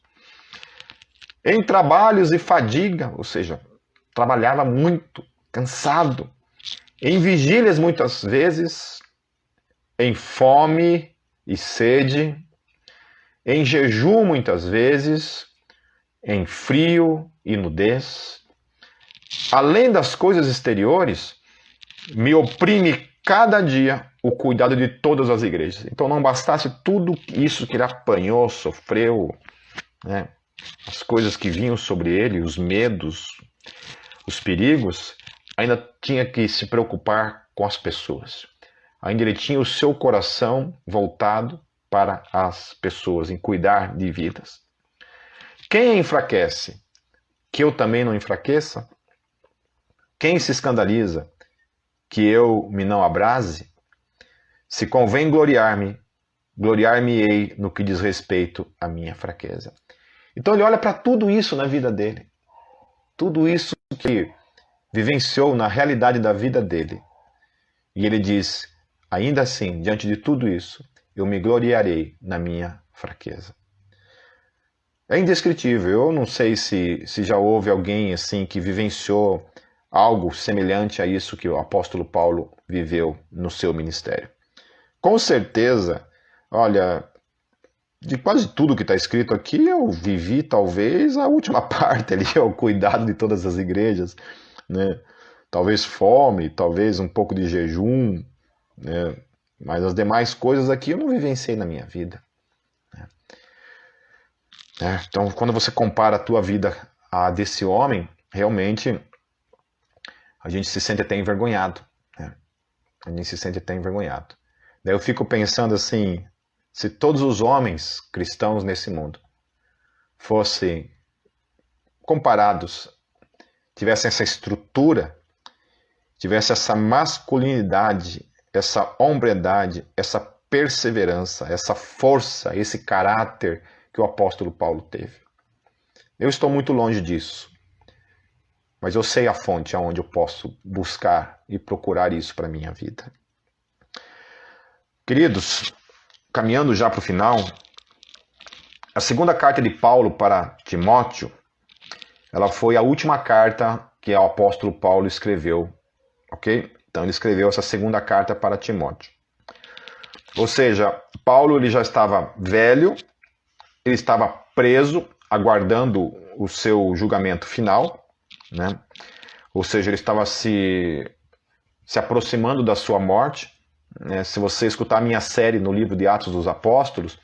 Em trabalhos e fadiga, ou seja, trabalhava muito, cansado. Em vigílias muitas vezes, em fome e sede, em jejum muitas vezes, em frio e nudez. Além das coisas exteriores, me oprime cada dia o cuidado de todas as igrejas. Então não bastasse tudo isso que ele apanhou, sofreu, né, as coisas que vinham sobre ele, os medos, os perigos, ainda tinha que se preocupar com as pessoas. Ainda ele tinha o seu coração voltado para as pessoas, em cuidar de vidas. Quem enfraquece? Que eu também não enfraqueça? Quem se escandaliza? Que eu me não abrase? Se convém gloriar-me, gloriar-me-ei no que diz respeito à minha fraqueza. Então ele olha para tudo isso na vida dele. Tudo isso que vivenciou na realidade da vida dele. E ele diz, ainda assim, diante de tudo isso, eu me gloriarei na minha fraqueza. É indescritível. Eu não sei se já houve alguém assim que vivenciou algo semelhante a isso que o apóstolo Paulo viveu no seu ministério. Com certeza, olha, de quase tudo que está escrito aqui, eu vivi talvez a última parte ali, o cuidado de todas as igrejas, né? Talvez fome, talvez um pouco de jejum, né? Mas as demais coisas aqui eu não vivenciei na minha vida. Então, quando você compara a tua vida à desse homem, realmente a gente se sente até envergonhado. Né? A gente se sente até envergonhado. Daí eu fico pensando assim, se todos os homens cristãos nesse mundo fossem comparados, tivessem essa estrutura, tivessem essa masculinidade, essa hombridade, essa perseverança, essa força, esse caráter que o apóstolo Paulo teve. Eu estou muito longe disso, mas eu sei a fonte aonde eu posso buscar e procurar isso para a minha vida. Queridos, caminhando já para o final, a segunda carta de Paulo para Timóteo, ela foi a última carta que o apóstolo Paulo escreveu, ok? Então ele escreveu essa segunda carta para Timóteo. Ou seja, Paulo ele já estava velho, ele estava preso, aguardando o seu julgamento final, né? Ou seja, ele estava se aproximando da sua morte. Né? Se você escutar a minha série no livro de Atos dos Apóstolos,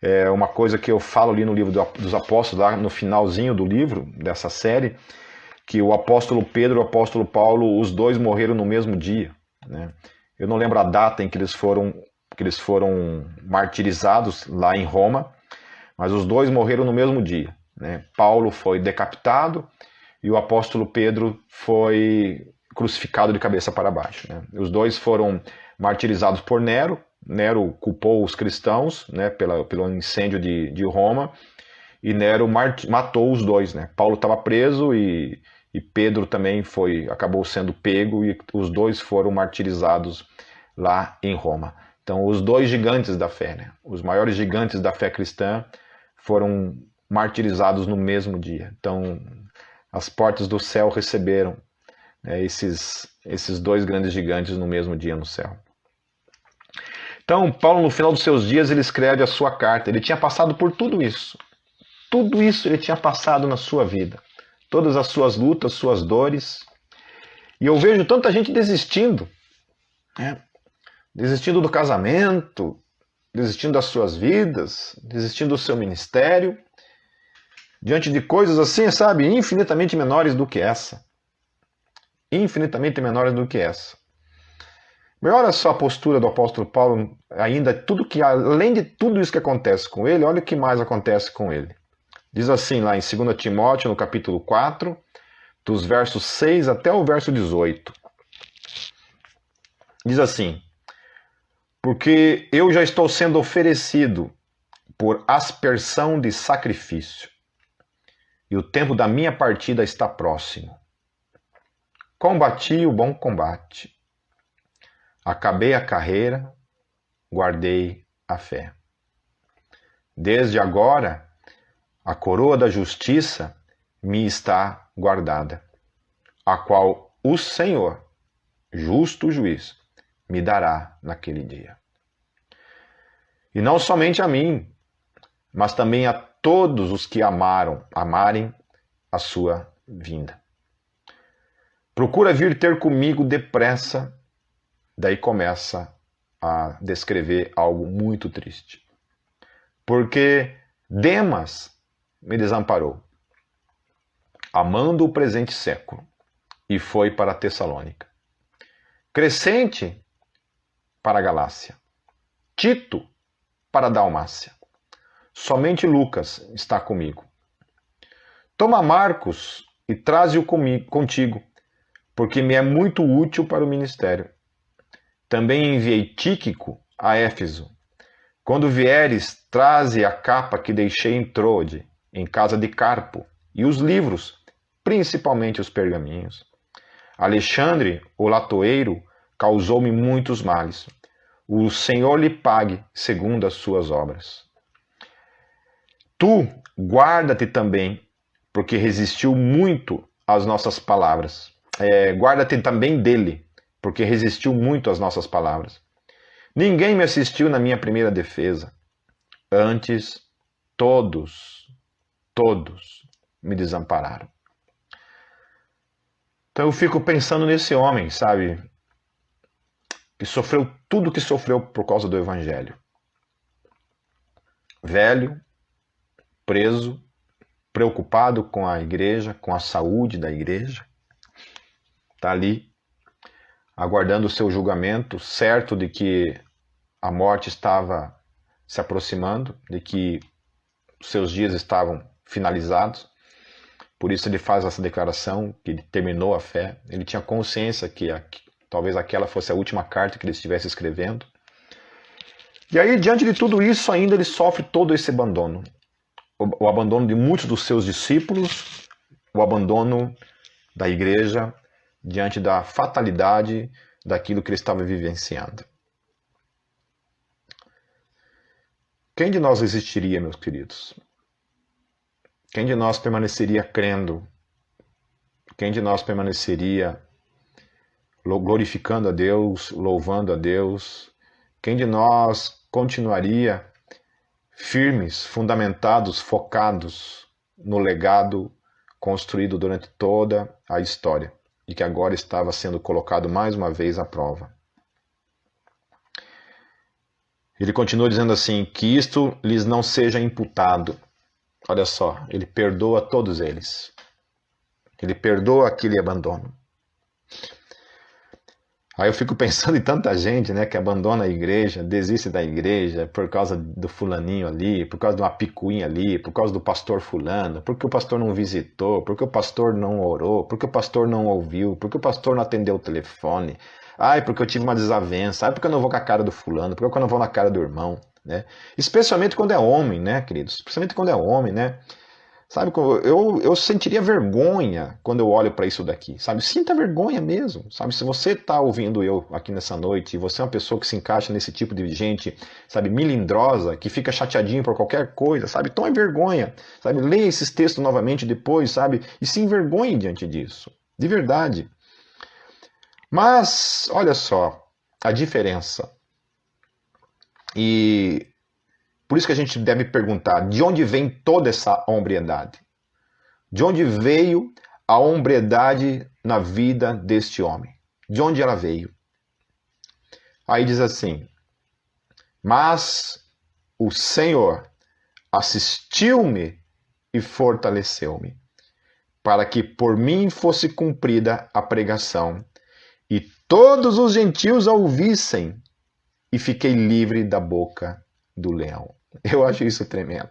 é uma coisa que eu falo ali no livro dos Apóstolos, lá no finalzinho do livro, dessa série, que o apóstolo Pedro e o apóstolo Paulo, os dois morreram no mesmo dia. Né? Eu não lembro a data em que eles foram martirizados lá em Roma, mas os dois morreram no mesmo dia. Né? Paulo foi decapitado e o apóstolo Pedro foi crucificado de cabeça para baixo. Né? Os dois foram martirizados por Nero. Nero culpou os cristãos, né, pelo incêndio de Roma, e Nero matou os dois. Né? Paulo estava preso e Pedro também acabou sendo pego, e os dois foram martirizados lá em Roma. Então, os dois gigantes da fé, né? Os maiores gigantes da fé cristã, foram martirizados no mesmo dia. Então, as portas do céu receberam, né, esses dois grandes gigantes no mesmo dia no céu. Então, Paulo, no final dos seus dias, ele escreve a sua carta. Ele tinha passado por tudo isso. Tudo isso ele tinha passado na sua vida. Todas as suas lutas, suas dores. E eu vejo tanta gente desistindo. Né? Desistindo do casamento, desistindo das suas vidas, desistindo do seu ministério, diante de coisas assim, sabe, infinitamente menores do que essa. Infinitamente menores do que essa. Mas olha só a postura do apóstolo Paulo, ainda além de tudo isso que acontece com ele, olha o que mais acontece com ele. Diz assim lá em 2 Timóteo, no capítulo 4, dos versos 6 até o verso 18. Diz assim: porque eu já estou sendo oferecido por aspersão de sacrifício, e o tempo da minha partida está próximo. Combati o bom combate, acabei a carreira, guardei a fé. Desde agora, a coroa da justiça me está guardada, a qual o Senhor, justo juiz, me dará naquele dia. E não somente a mim, mas também a todos os que amarem a sua vinda. Procura vir ter comigo depressa. Daí começa a descrever algo muito triste. Porque Demas me desamparou, amando o presente século, e foi para Tessalônica. Crescente para a Galácia. Tito para a Dalmácia. Somente Lucas está comigo. Toma Marcos e traze-o contigo, porque me é muito útil para o ministério. Também enviei Tíquico a Éfeso. Quando vieres, traze a capa que deixei em Troade, em casa de Carpo, e os livros, principalmente os pergaminhos. Alexandre, o latoeiro, causou-me muitos males. O Senhor lhe pague segundo as suas obras. Tu, guarda-te também, porque resistiu muito às nossas palavras. Guarda-te também dele, porque resistiu muito às nossas palavras. Ninguém me assistiu na minha primeira defesa. Antes, todos me desampararam. Então eu fico pensando nesse homem, sabe? Que sofreu tudo que sofreu por causa do Evangelho. Velho, preso, preocupado com a igreja, com a saúde da igreja. Está ali, aguardando o seu julgamento, certo de que a morte estava se aproximando, de que seus dias estavam finalizados. Por isso ele faz essa declaração, que ele terminou a fé. Ele tinha consciência que talvez aquela fosse a última carta que ele estivesse escrevendo. E aí, diante de tudo isso, ainda ele sofre todo esse abandono. O abandono de muitos dos seus discípulos, o abandono da igreja, diante da fatalidade daquilo que ele estava vivenciando. Quem de nós resistiria, meus queridos? Quem de nós permaneceria crendo? Quem de nós permaneceria glorificando a Deus, louvando a Deus? Quem de nós continuaria firmes, fundamentados, focados no legado construído durante toda a história e que agora estava sendo colocado mais uma vez à prova? Ele continua dizendo assim, que isto lhes não seja imputado. Olha só, ele perdoa todos eles. Ele perdoa aquele abandono. Aí eu fico pensando em tanta gente, né, que abandona a igreja, desiste da igreja por causa do fulaninho ali, por causa de uma picuinha ali, por causa do pastor fulano, porque o pastor não visitou, porque o pastor não orou, porque o pastor não ouviu, porque o pastor não atendeu o telefone. Ai, porque eu tive uma desavença. Ai, porque eu não vou com a cara do fulano, porque eu não vou na cara do irmão, né? Especialmente quando é homem, né, queridos? Especialmente quando é homem, né? Sabe, eu sentiria vergonha quando eu olho para isso daqui, sabe? Sinta vergonha mesmo, sabe? Se você está ouvindo eu aqui nessa noite e você é uma pessoa que se encaixa nesse tipo de gente, sabe, melindrosa, que fica chateadinho por qualquer coisa, sabe? Tome vergonha, sabe? Leia esses textos novamente depois, sabe? E se envergonhe diante disso, de verdade. Mas, olha só, a diferença. E por isso que a gente deve perguntar, de onde vem toda essa hombridade? De onde veio a hombridade na vida deste homem? De onde ela veio? Aí diz assim, mas o Senhor assistiu-me e fortaleceu-me, para que por mim fosse cumprida a pregação, e todos os gentios a ouvissem, e fiquei livre da boca do leão. Eu acho isso tremendo.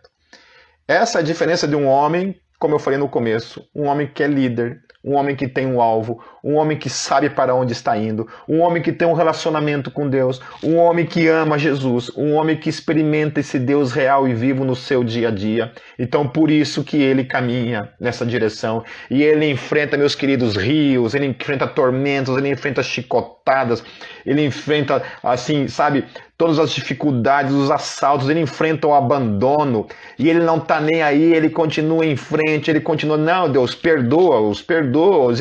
Essa é a diferença de um homem, como eu falei no começo, um homem que é líder, um homem que tem um alvo, um homem que sabe para onde está indo, um homem que tem um relacionamento com Deus, um homem que ama Jesus, um homem que experimenta esse Deus real e vivo no seu dia a dia. Então, por isso que ele caminha nessa direção. E ele enfrenta, meus queridos, rios, ele enfrenta tormentos, ele enfrenta chicotadas, ele enfrenta, assim, sabe, todas as dificuldades, os assaltos, ele enfrenta o abandono, e ele não está nem aí, ele continua em frente, ele continua, não, Deus, perdoa-os,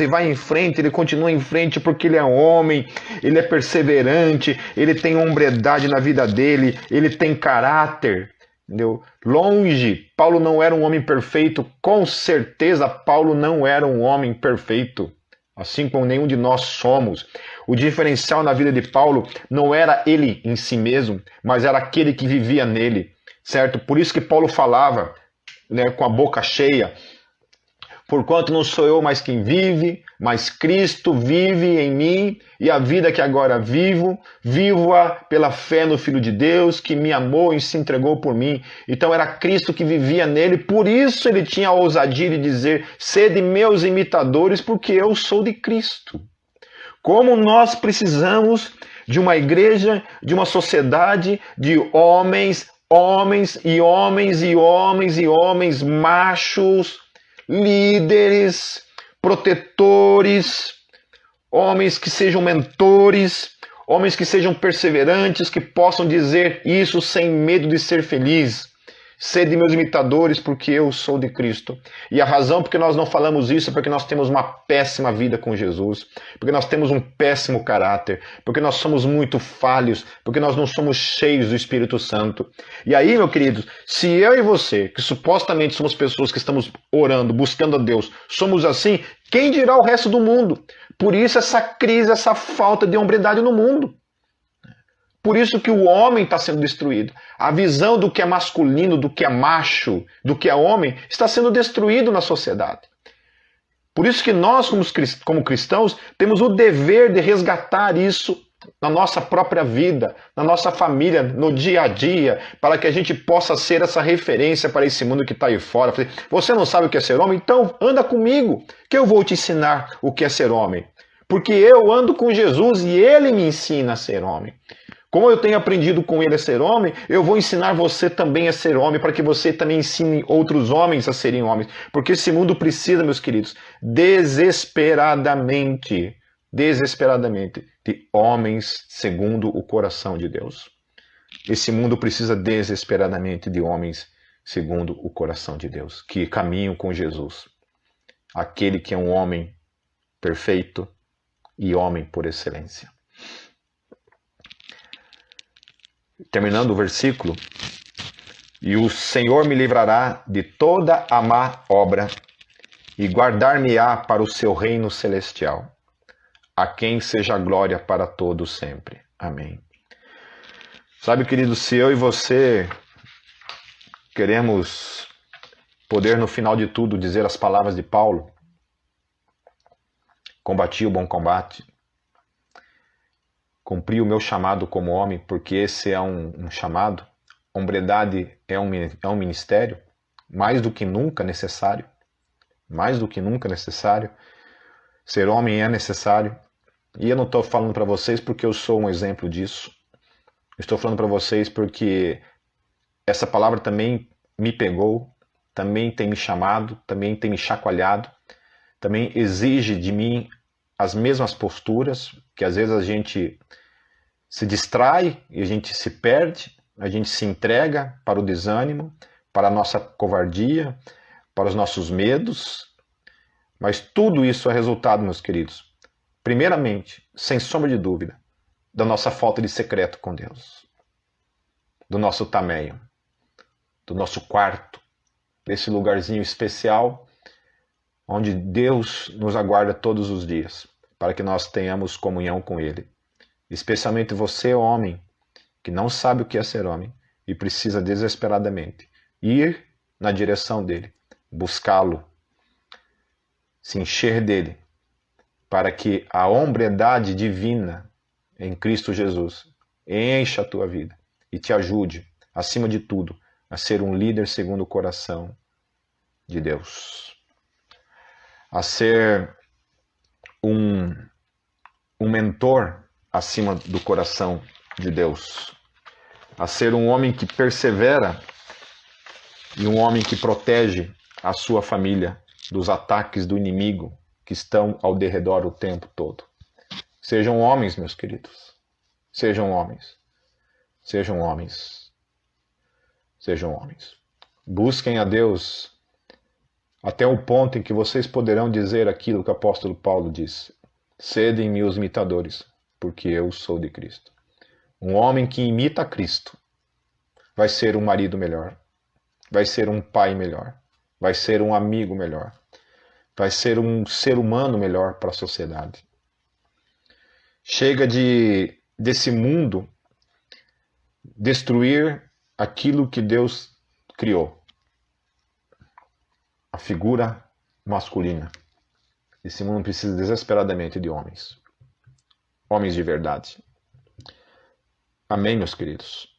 e vai em frente, ele continua em frente porque ele é homem, ele é perseverante, ele tem hombridade na vida dele, ele tem caráter, entendeu? Longe, Paulo não era um homem perfeito, com certeza Paulo não era um homem perfeito, assim como nenhum de nós somos. O diferencial na vida de Paulo não era ele em si mesmo, mas era aquele que vivia nele, certo? Por isso que Paulo falava, né, com a boca cheia, porquanto não sou eu mais quem vive, mas Cristo vive em mim, e a vida que agora vivo-a pela fé no Filho de Deus, que me amou e se entregou por mim. Então era Cristo que vivia nele, por isso ele tinha a ousadia de dizer, sede meus imitadores, porque eu sou de Cristo. Como nós precisamos de uma igreja, de uma sociedade, de homens, machos, líderes, protetores, homens que sejam mentores, homens que sejam perseverantes, que possam dizer isso sem medo de ser feliz. Sede meus imitadores, porque eu sou de Cristo. E a razão porque nós não falamos isso é porque nós temos uma péssima vida com Jesus, porque nós temos um péssimo caráter, porque nós somos muito falhos, porque nós não somos cheios do Espírito Santo. E aí, meu querido, se eu e você, que supostamente somos pessoas que estamos orando, buscando a Deus, somos assim, quem dirá o resto do mundo? Por isso essa crise, essa falta de hombridade no mundo. Por isso que o homem está sendo destruído. A visão do que é masculino, do que é macho, do que é homem, está sendo destruído na sociedade. Por isso que nós, como cristãos, temos o dever de resgatar isso na nossa própria vida, na nossa família, no dia a dia, para que a gente possa ser essa referência para esse mundo que está aí fora. Você não sabe o que é ser homem? Então anda comigo, que eu vou te ensinar o que é ser homem. Porque eu ando com Jesus e ele me ensina a ser homem. Como eu tenho aprendido com ele a ser homem, eu vou ensinar você também a ser homem, para que você também ensine outros homens a serem homens. Porque esse mundo precisa, meus queridos, desesperadamente, de homens segundo o coração de Deus. Esse mundo precisa desesperadamente de homens segundo o coração de Deus, que caminham com Jesus. Aquele que é um homem perfeito e homem por excelência. Terminando o versículo, e o Senhor me livrará de toda a má obra e guardar-me-á para o seu reino celestial, a quem seja a glória para todos sempre. Amém. Sabe, querido, se eu e você queremos poder no final de tudo dizer as palavras de Paulo, combati o bom combate, cumpri o meu chamado como homem, porque esse é um chamado. Hombridade é um ministério, mais do que nunca necessário. Mais do que nunca necessário. Ser homem é necessário. E eu não estou falando para vocês porque eu sou um exemplo disso. Estou falando para vocês porque essa palavra também me pegou, também tem me chamado, também tem me chacoalhado, também exige de mim as mesmas posturas, que às vezes a gente se distrai e a gente se perde, a gente se entrega para o desânimo, para a nossa covardia, para os nossos medos. Mas tudo isso é resultado, meus queridos, primeiramente, sem sombra de dúvida, da nossa falta de secreto com Deus, do nosso tamanho, do nosso quarto, desse lugarzinho especial onde Deus nos aguarda todos os dias, para que nós tenhamos comunhão com Ele. Especialmente você, homem, que não sabe o que é ser homem e precisa desesperadamente ir na direção dele, buscá-lo, se encher dele, para que a hombridade divina em Cristo Jesus encha a tua vida e te ajude, acima de tudo, a ser um líder segundo o coração de Deus. A ser um mentor acima do coração de Deus, a ser um homem que persevera e um homem que protege a sua família dos ataques do inimigo que estão ao derredor o tempo todo. Sejam homens, meus queridos. Sejam homens. Sejam homens. Sejam homens. Busquem a Deus até o ponto em que vocês poderão dizer aquilo que o apóstolo Paulo disse: sede meus imitadores, porque eu sou de Cristo. Um homem que imita Cristo vai ser um marido melhor, vai ser um pai melhor, vai ser um amigo melhor, vai ser um ser humano melhor para a sociedade. Chega desse mundo destruir aquilo que Deus criou. A figura masculina. Esse mundo precisa desesperadamente de homens. Homens de verdade. Amém, meus queridos?